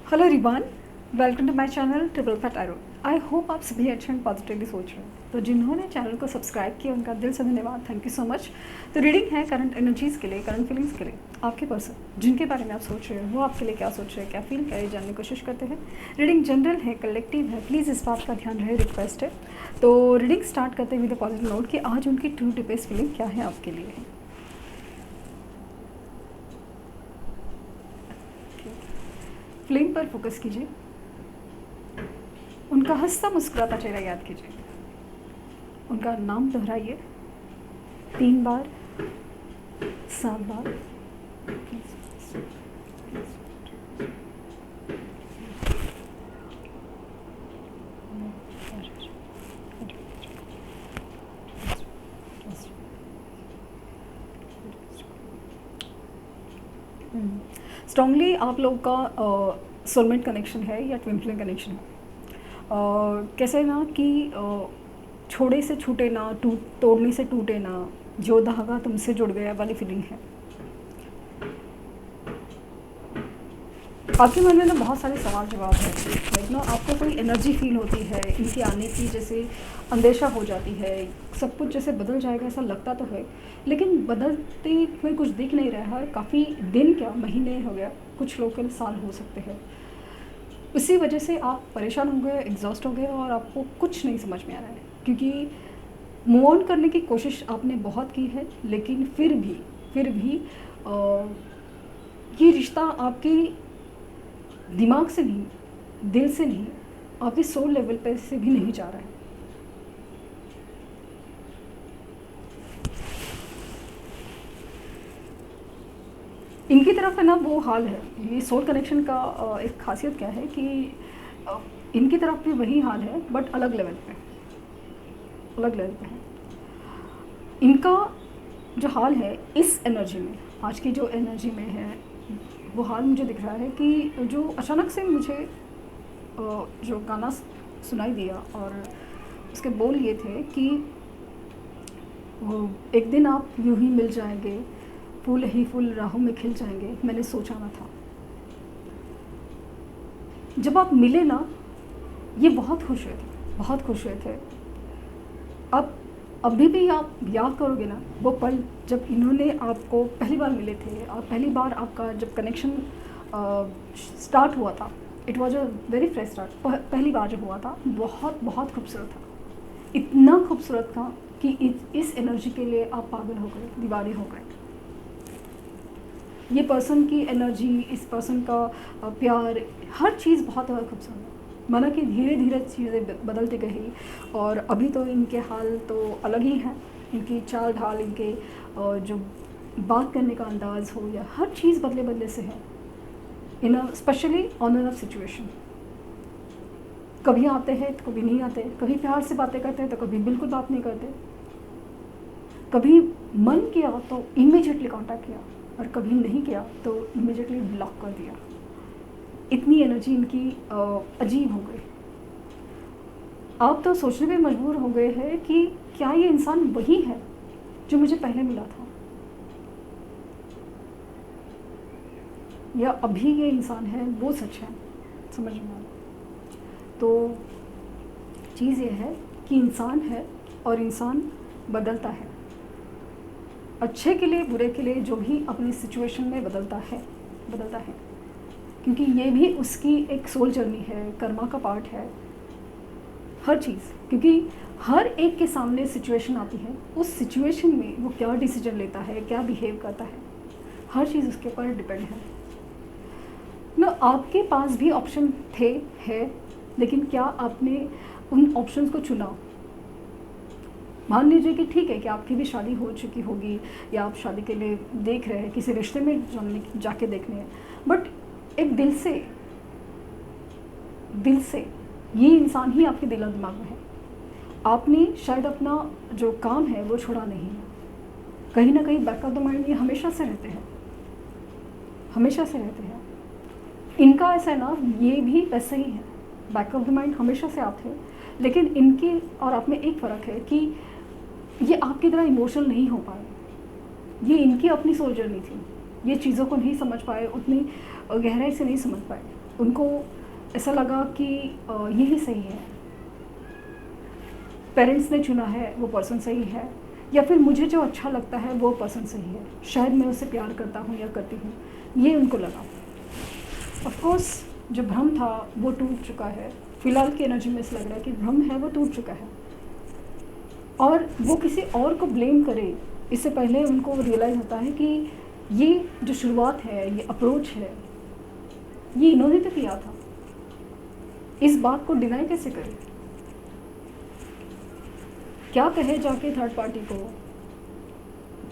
Hello रिवान, welcome to my channel triple fat arrow. I hope आप सभी अच्छे एंड पॉजिटिवली सोच रहे हैं। तो जिन्होंने चैनल को सब्सक्राइब किया उनका दिल से धन्यवाद, थैंक यू सो मच। तो रीडिंग है करंट एनर्जीज़ के लिए, करंट फीलिंग्स के लिए। आपके पर्सन जिनके बारे में आप सोच रहे हो वो आपके लिए क्या सोच रहे हैं, क्या फील कर रहे हैं, जानने की कोशिश करते हैं। रीडिंग जनरल है, कलेक्टिव है, प्लीज़ इस बात का ध्यान रहे, रिक्वेस्ट है। तो रीडिंग स्टार्ट करते हुए पॉजिटिव नोट कि आज उनकी ट्रू डीपेस्ट फीलिंग क्या है आपके लिए। फ्लेम पर फोकस कीजिए, उनका हंसता मुस्कुराता चेहरा याद कीजिए, उनका नाम दोहराइए 3 बार, 7 बार। स्ट्रांगली आप लोगों का सोलमेट कनेक्शन है या ट्विन फ्लेम कनेक्शन है। कैसे ना कि छोड़े से छूटे ना, तोड़ने से टूटे ना, जो धागा तुमसे जुड़ गया वाली फीलिंग है। आपके मन में ना बहुत सारे सवाल जवाब है, लाइक ना आपको कोई एनर्जी फील होती है इनके आने की, जैसे अंदेशा हो जाती है, सब कुछ जैसे बदल जाएगा ऐसा लगता तो है, लेकिन बदलते हुए कुछ दिख नहीं रहा है। काफ़ी दिन, क्या महीने हो गया, कुछ लोग के साल हो सकते हैं। उसी वजह से आप परेशान हो गए, एग्जॉस्ट हो गए और आपको कुछ नहीं समझ में आ रहा है, क्योंकि मूव ऑन करने की कोशिश आपने बहुत की है, लेकिन फिर भी ये रिश्ता आपके दिमाग से नहीं, दिल से नहीं, आपके सोल लेवल पर से भी नहीं जा रहा है। इनकी तरफ है ना वो हाल है। ये सोल कनेक्शन का एक खासियत क्या है कि इनकी तरफ भी वही हाल है, बट अलग लेवल पे, अलग लेवल पे है। इनका जो हाल है इस एनर्जी में, आज की जो एनर्जी में है, वो हाल मुझे दिख रहा है कि जो अचानक से मुझे जो गाना सुनाई दिया और उसके बोल ये थे कि वो एक दिन आप यूं ही मिल जाएंगे, फूल ही फूल राहों में खिल जाएंगे, मैंने सोचा ना था। जब आप मिले ना, ये बहुत खुश हुए थे, बहुत खुश हुए थे। अब अभी भी आप याद करोगे ना वो पल जब इन्होंने आपको पहली बार मिले थे, और पहली बार आपका जब कनेक्शन स्टार्ट हुआ था, it was a very fresh start. पहली बार जब हुआ था बहुत बहुत खूबसूरत था, इतना खूबसूरत था कि इस एनर्जी के लिए आप पागल हो गए, दीवाने हो गए। ये पर्सन की एनर्जी, इस पर्सन का प्यार, हर चीज़ बहुत ज़्यादा खूबसूरत है। माना कि धीरे धीरे चीज़ें बदलती गई, और अभी तो इनके हाल तो अलग ही हैं। इनकी चाल ढाल, इनके जो बात करने का अंदाज़ हो, या हर चीज़ बदले बदले से है in specially on and off situation. कभी आते हैं तो कभी नहीं आते, कभी प्यार से बातें करते हैं तो कभी बिल्कुल बात नहीं करते, कभी मन किया तो इमीडिएटली कांटेक्ट किया, और कभी नहीं किया तो इमीडिएटली ब्लॉक कर दिया। इतनी एनर्जी इनकी अजीब हो गई। आप तो सोचने पे मजबूर हो गए हैं कि क्या ये इंसान वही है जो मुझे पहले मिला था, या अभी ये इंसान है वो सच है। समझ में आया। तो चीज़ ये है कि इंसान है और इंसान बदलता है, अच्छे के लिए बुरे के लिए, जो भी अपनी सिचुएशन में बदलता है, क्योंकि ये भी उसकी एक सोल जर्नी है, कर्मा का पार्ट है हर चीज़। क्योंकि हर एक के सामने सिचुएशन आती है, उस सिचुएशन में वो क्या डिसीजन लेता है, क्या बिहेव करता है, हर चीज़ उसके ऊपर डिपेंड है ना। आपके पास भी ऑप्शन थे, है, लेकिन क्या आपने उन ऑप्शंस को चुना? मान लीजिए कि ठीक है कि आपकी भी शादी हो चुकी होगी, या आप शादी के लिए देख रहे हैं, किसी रिश्ते में जाके देखने हैं, बट एक दिल से ये इंसान ही आपके दिल और दिमाग में है। आपने शायद अपना जो काम है वो छोड़ा नहीं है, कहीं ना कहीं बैक ऑफ द माइंड ये हमेशा से रहते हैं। इनका ऐसा है ना, ये भी वैसे ही है, बैक ऑफ द माइंड हमेशा से आप थे। लेकिन इनकी और आप में एक फ़र्क है कि ये आपकी तरह इमोशनल नहीं हो पाए, ये इनकी अपनी सोल जर्नी थी, ये चीज़ों को नहीं समझ पाए, उतनी गहराई से नहीं समझ पाए। उनको ऐसा लगा कि यही सही है, पेरेंट्स ने चुना है वो पर्सन सही है, या फिर मुझे जो अच्छा लगता है वो पर्सन सही है, शायद मैं उससे प्यार करता हूँ या करती हूँ, ये उनको लगा। ऑफ कोर्स जो भ्रम था वो टूट चुका है, फ़िलहाल की एनर्जी में ऐसा लग रहा है कि भ्रम है वो टूट चुका है, और वो किसी और को ब्लेम करे इससे पहले उनको रियलाइज़ होता है कि ये जो शुरुआत है, ये अप्रोच है, ये इन्होंने तो किया था, इस बात को डिनाई कैसे करें? क्या कहे जाके थर्ड पार्टी को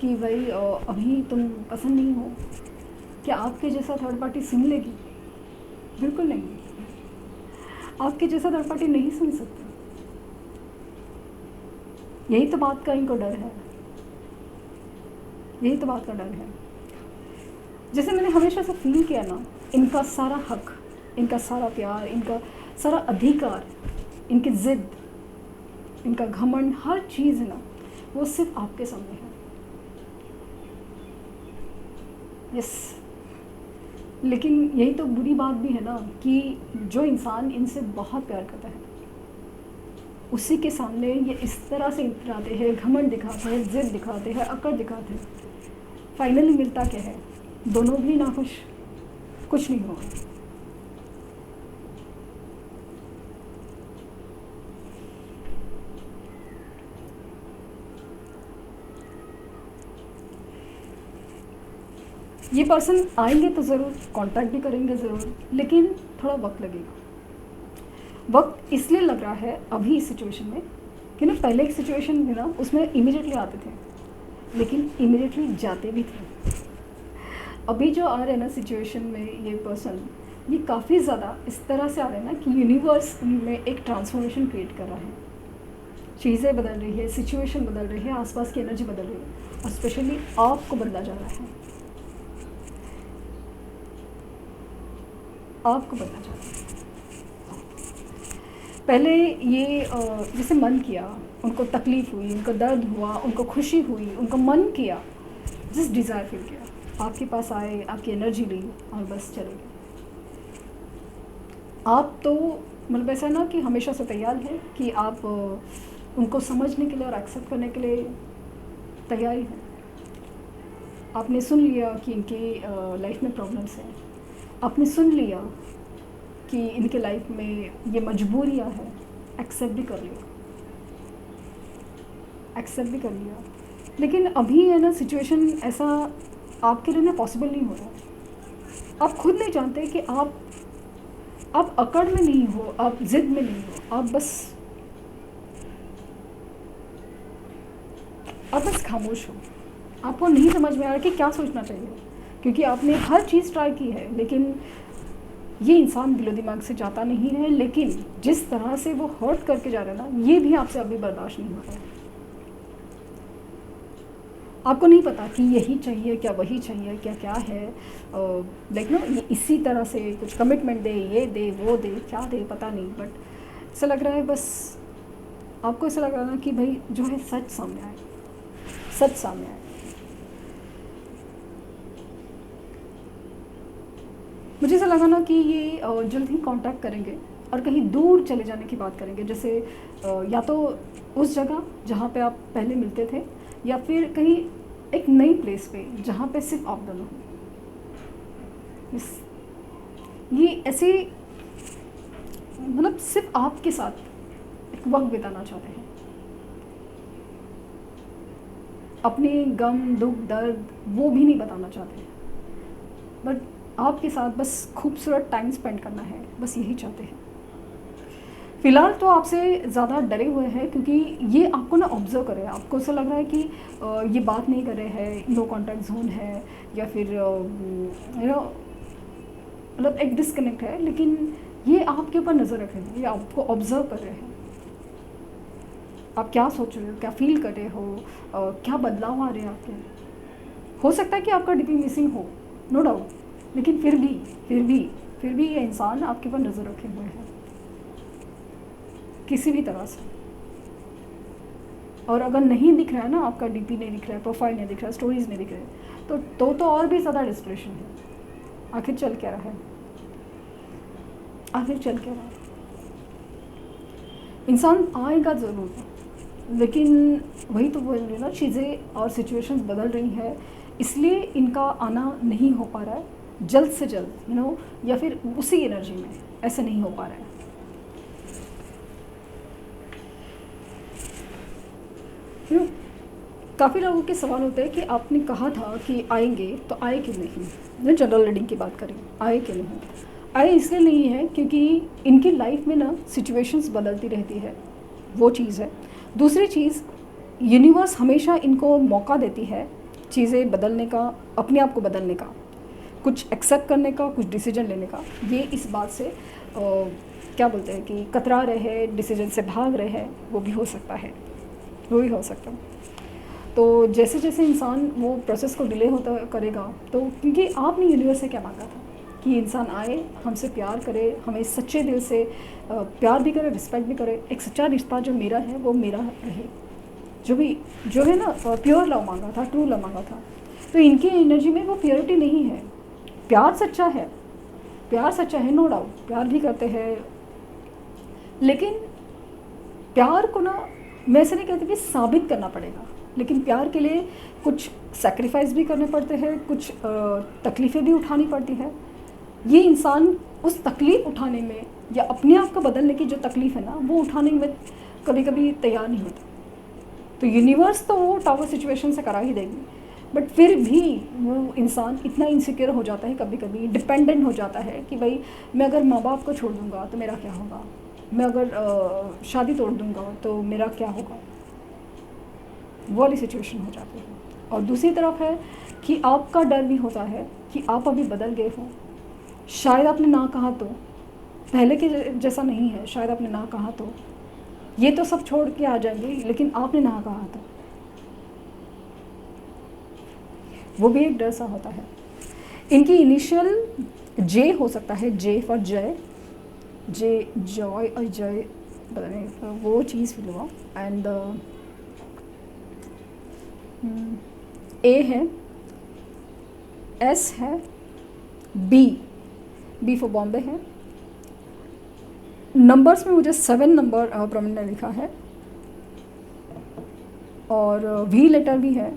कि भाई अभी तुम पसंद नहीं हो? क्या आपके जैसा थर्ड पार्टी सुन लेगी? बिल्कुल नहीं, आपके जैसा थर्ड पार्टी नहीं सुन सकता। यही तो बात का इनको डर है, यही तो बात का डर है। जैसे मैंने हमेशा से फील किया ना, इनका सारा हक, इनका सारा प्यार, इनका सारा अधिकार, इनकी ज़िद, इनका घमंड, हर चीज़ है ना, वो सिर्फ आपके सामने है। यस, लेकिन यही तो बुरी बात भी है ना कि जो इंसान इनसे बहुत प्यार करता है उसी के सामने ये इस तरह से इतराते हैं, घमंड दिखाते हैं, ज़िद दिखाते हैं, अकड़ दिखाते हैं। फाइनली मिलता क्या है? दोनों भी नाखुश, कुछ नहीं होगा। ये पर्सन आएंगे तो ज़रूर, कांटेक्ट भी करेंगे ज़रूर, लेकिन थोड़ा वक्त लगेगा। वक्त इसलिए लग रहा है अभी इस सिचुएशन में कि ना, पहले एक सिचुएशन में ना उसमें इमीडिएटली आते थे, लेकिन इमीडिएटली जाते भी थे। अभी जो आ रहे हैं ना सिचुएशन में ये पर्सन, ये काफ़ी ज़्यादा इस तरह से आ रहे हैं ना कि यूनिवर्स में एक ट्रांसफॉर्मेशन क्रिएट कर रहा है। चीज़ें बदल रही है, सिचुएशन बदल रही है, आसपास की एनर्जी बदल रही है, और स्पेशली आपको बदला जा रहा है, आपको बदला जा रहा है। पहले ये जैसे मन किया, उनको तकलीफ़ हुई, उनको दर्द हुआ, उनको खुशी हुई, उनको मन किया, जिस डिज़ायर फील किया, आपके पास आए, आपकी एनर्जी ली और बस चले गए। आप तो मतलब ऐसा ना कि हमेशा से तैयार है कि आप उनको समझने के लिए और एक्सेप्ट करने के लिए तैयार ही हैं। आपने सुन लिया कि इनकी लाइफ में प्रॉब्लम्स हैं, आपने सुन लिया कि इनके लाइफ में ये मजबूरियां हैं, एक्सेप्ट भी कर लिया, एक्सेप्ट भी कर लिया। लेकिन अभी है ना सिचुएशन ऐसा आपके लिए ना पॉसिबल नहीं हो रहा। आप खुद नहीं जानते कि आप अकड़ में नहीं हो, आप जिद में नहीं हो, आप बस खामोश हो। आपको नहीं समझ में आ रहा कि क्या सोचना चाहिए, क्योंकि आपने हर चीज़ ट्राई की है, लेकिन ये इंसान दिलो दिमाग से जाता नहीं है। लेकिन जिस तरह से वो हर्ट करके जा रहा है ना, ये भी आपसे अभी बर्दाश्त नहीं हो रहा है। आपको नहीं पता कि यही चाहिए क्या वही चाहिए क्या, क्या है, लाइक नो ये इसी तरह से कुछ कमिटमेंट दे, ये दे, वो दे, क्या दे पता नहीं, बट ऐसा लग रहा है, बस आपको ऐसा लग रहा है ना कि भाई जो है सच सामने आए, सच सामने आए। मुझे ऐसा लगा ना कि ये जल्द ही कांटेक्ट करेंगे और कहीं दूर चले जाने की बात करेंगे, जैसे या तो उस जगह जहाँ पे आप पहले मिलते थे, या फिर कहीं एक नई प्लेस पे जहाँ पे सिर्फ आप दोनों हो। ये ऐसे मतलब सिर्फ आपके साथ एक वक्त बिताना चाहते हैं, अपने गम दुख दर्द वो भी नहीं बताना चाहते, बट आपके साथ बस खूबसूरत टाइम स्पेंड करना है, बस यही चाहते हैं। फ़िलहाल तो आपसे ज़्यादा डरे हुए हैं, क्योंकि ये आपको ना ऑब्ज़र्व कर रहे हैं। आपको ऐसा लग रहा है कि ये बात नहीं कर रहे हैं, नो कॉन्टैक्ट जोन है, या फिर यू नो मतलब एक डिस्कनेक्ट है, लेकिन ये आपके ऊपर नज़र रख रहे हैं, ये आपको ऑब्ज़र्व कर रहे हैं। आप क्या सोच रहे हो, क्या फील कर रहे हो, क्या बदलाव आ रहे हैं आपके। हो सकता है कि आपका डीपी मिसिंग हो, नो डाउट, लेकिन फिर भी ये इंसान आपके ऊपर नज़र रखे हुए हैं किसी भी तरह से। और अगर नहीं दिख रहा है ना, आपका डीपी नहीं दिख रहा है, प्रोफाइल नहीं दिख रहा है, स्टोरीज नहीं दिख रहे, तो और भी ज़्यादा डिस्प्रेशन है। आखिर चल क्या रहा है? आखिर चल क्या रहा है। इंसान आएगा ज़रूर, लेकिन वही तो बोल रही ना, चीज़ें और सिचुएशंस बदल रही है, इसलिए इनका आना नहीं हो पा रहा है जल्द से जल्द, या फिर उसी एनर्जी में ऐसा नहीं हो पा रहा है। काफ़ी लोगों के सवाल होते हैं कि आपने कहा था कि आएंगे, तो आए क्यों नहीं। जनरल रीडिंग की बात करें, आए क्यों नहीं। आए इसलिए नहीं है क्योंकि इनकी लाइफ में ना सिचुएशंस बदलती रहती है, वो चीज़ है। दूसरी चीज़, यूनिवर्स हमेशा इनको मौका देती है चीज़ें बदलने का, अपने आप को बदलने का, कुछ एक्सेप्ट करने का, कुछ डिसीजन लेने का। ये इस बात से क्या बोलते हैं कि कतरा रहे हैं, डिसीजन से भाग रहे हैं, वो भी हो सकता है, वो भी हो सकता है। तो जैसे जैसे इंसान वो प्रोसेस को डिले होता करेगा, तो क्योंकि आपने यूनिवर्स से क्या मांगा था कि इंसान आए, हमसे प्यार करे, हमें सच्चे दिल से प्यार भी करे, रिस्पेक्ट भी करे, एक सच्चा रिश्ता जो मेरा है वो मेरा रहे, जो है ना, प्योर लव मांगा था, ट्रू लव मांगा था। तो इनकी एनर्जी में वो प्योरिटी नहीं है। प्यार सच्चा है, नो डाउट, प्यार भी करते हैं, लेकिन प्यार को ना, मैं ऐसे नहीं कहती कि साबित करना पड़ेगा, लेकिन प्यार के लिए कुछ सैक्रिफाइस भी करने पड़ते हैं, कुछ तकलीफ़ें भी उठानी पड़ती है। ये इंसान उस तकलीफ़ उठाने में या अपने आप को बदलने की जो तकलीफ़ है ना, वो उठाने में कभी कभी तैयार नहीं होता। तो यूनिवर्स तो वो टावर सिचुएशन से करा ही देगी, बट फिर भी वो इंसान इतना इनसिक्योर हो जाता है, कभी कभी डिपेंडेंट हो जाता है कि भाई मैं अगर माँ बाप को छोड़ दूँगा तो मेरा क्या होगा, मैं अगर शादी तोड़ दूँगा तो मेरा क्या होगा, वो वाली सिचुएशन हो जाती है। और दूसरी तरफ है कि आपका डर भी होता है कि आप अभी बदल गए हो, शायद आपने ना कहा तो पहले के जैसा नहीं है, शायद आपने ना कहा तो ये तो सब छोड़ के आ जाएंगे, लेकिन आपने ना कहा था, वो भी एक डर सा होता है। इनकी इनिशियल जे हो सकता है, जे फॉर जय, जे जॉय और जय, पता नहीं वो चीज़ फील हुआ। एंड ए है, एस है, बी फॉर बॉम्बे है। नंबर्स में मुझे 7 नंबर प्रोमिनेंट लिखा है, और वी लेटर भी है,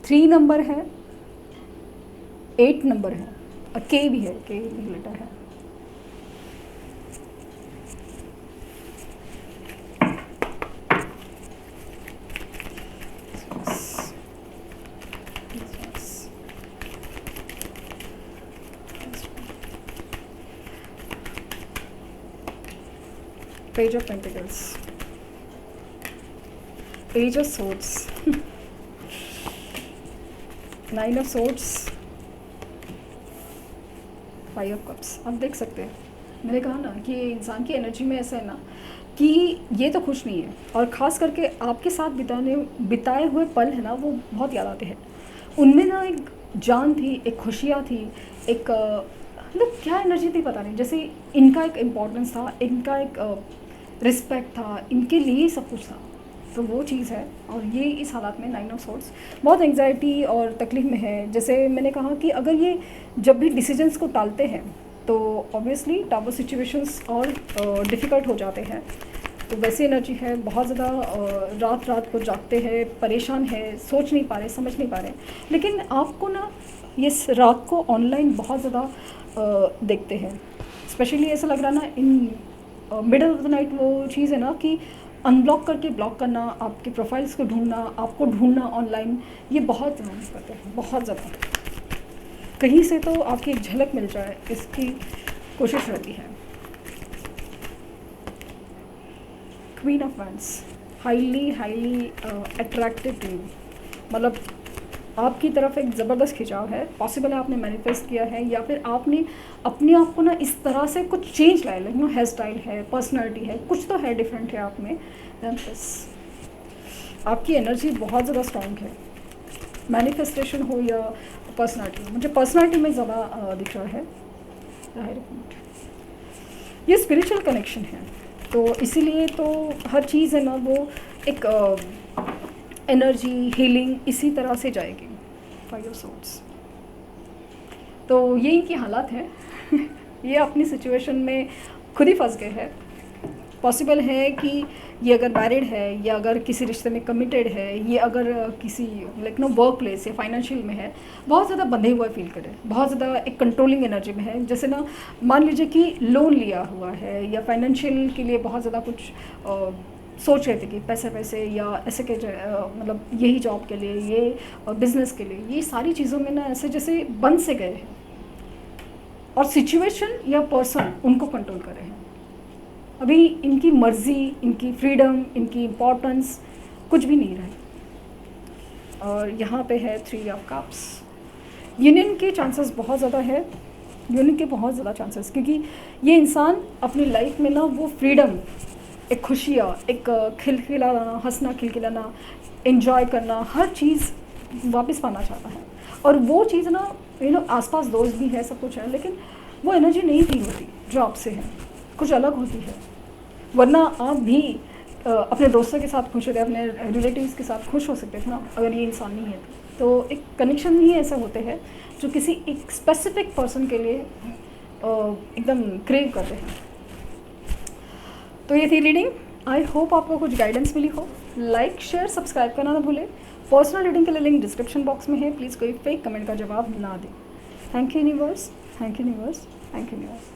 3 नंबर है, 8 नंबर है, और के भी है, के वी लेटर है। Page of Pentacles, Page of Swords, 9 of Swords, 5 of Cups। आप देख सकते हैं, मैंने कहा ना कि इंसान की एनर्जी में ऐसा है ना कि ये तो खुश नहीं है, और ख़ास करके आपके साथ बिताए हुए पल है ना, वो बहुत याद आते हैं। उनमें ना एक जान थी, एक खुशियाँ थी, एक मतलब क्या एनर्जी थी पता नहीं, जैसे इनका एक इम्पोर्टेंस था, इनका एक रिस्पेक्ट था, इनके लिए सब कुछ था, तो वो चीज़ है। और ये इस हालात में 9 ऑफ सोर्ड्स बहुत एंग्जाइटी और तकलीफ़ में है। जैसे मैंने कहा कि अगर ये जब भी डिसीजंस को टालते हैं तो ऑब्वियसली टावर सिचुएशंस और डिफ़िकल्ट हो जाते हैं। तो वैसी एनर्जी है, बहुत ज़्यादा रात रात को जागते हैं, परेशान है, सोच नहीं पा रहे, समझ नहीं पा रहे। लेकिन आपको ना ये रात को ऑनलाइन बहुत ज़्यादा देखते हैं, स्पेशली ऐसा लग रहा ना in middle of the night, वो चीज़ है ना कि अनब्लॉक करके ब्लॉक करना, आपके प्रोफाइल्स को ढूंढना, आपको ढूंढना ऑनलाइन, ये बहुत मेहनत करते हैं, बहुत ज़्यादा। कहीं से तो आपकी एक झलक मिल जाए इसकी कोशिश रहती है। Queen of wands, highly attractive to, मतलब आपकी तरफ एक ज़बरदस्त खिंचाव है। पॉसिबल है आपने मैनिफेस्ट किया है, या फिर आपने अपने आप को ना इस तरह से कुछ चेंज लाया, लाइक हेयर स्टाइल है, पर्सनैलिटी है, कुछ तो है डिफरेंट है आप में। आपकी एनर्जी बहुत ज़्यादा स्ट्रॉन्ग है, मैनिफेस्टेशन हो या पर्सनैलिटी। मुझे पर्सनैलिटी में ज़्यादा दिख रहा है। ये स्पिरिचुअल कनेक्शन है, तो इसीलिए तो हर चीज़ है ना वो एक एनर्जी हीलिंग इसी तरह से जाएगी। 5 ऑफ सोर्ड्स, तो ये इनकी हालात है ये अपनी सिचुएशन में खुद ही फंस गए हैं। पॉसिबल है कि ये अगर मैरिड है या अगर किसी रिश्ते में कमिटेड है, ये अगर किसी लाइक नो वर्क प्लेस या फाइनेंशियल में है, बहुत ज़्यादा बंधे हुआ फील करे, बहुत ज़्यादा एक कंट्रोलिंग एनर्जी में है। जैसे ना मान लीजिए कि लोन लिया हुआ है या फाइनेंशियल के लिए बहुत ज़्यादा कुछ सोच रहे थे कि पैसे या ऐसे के मतलब यही जॉब के लिए, ये बिज़नेस के लिए, ये सारी चीज़ों में ना ऐसे जैसे बंद से गए हैं और सिचुएशन या पर्सन उनको कंट्रोल कर रहे हैं। अभी इनकी मर्ज़ी, इनकी फ्रीडम, इनकी इम्पोर्टेंस कुछ भी नहीं रहा। और यहाँ पे है 3 ऑफ कप्स। यूनियन के चांसेस बहुत ज़्यादा है, यूनियन के बहुत ज़्यादा चांसेस, क्योंकि ये इंसान अपनी लाइफ में ना वो फ्रीडम, एक खुशियाँ, एक खिलखिलाना, हंसना, खिलखिलाना, एंजॉय करना, हर चीज़ वापस पाना चाहता है। और वो चीज़ ना आसपास दोस्त भी है, सब कुछ है, लेकिन वो एनर्जी नहीं फील होती जो आपसे है, कुछ अलग होती है। वरना आप भी अपने दोस्तों के साथ खुश होते, अपने रिलेटिव्स के साथ खुश हो सकते थे ना, अगर ये इंसान नहीं है तो एक कनेक्शन ही ऐसे होते हैं जो किसी एक स्पेसिफिक पर्सन के लिए एकदम क्रेव करते हैं। तो ये थी रीडिंग। आई होप आपको कुछ गाइडेंस मिली हो। लाइक, शेयर, सब्सक्राइब करना ना भूलें। पर्सनल रीडिंग के लिए लिंक डिस्क्रिप्शन बॉक्स में है, प्लीज़ कोई फेक कमेंट का जवाब ना दें। Thank you universe, thank you universe, thank you universe.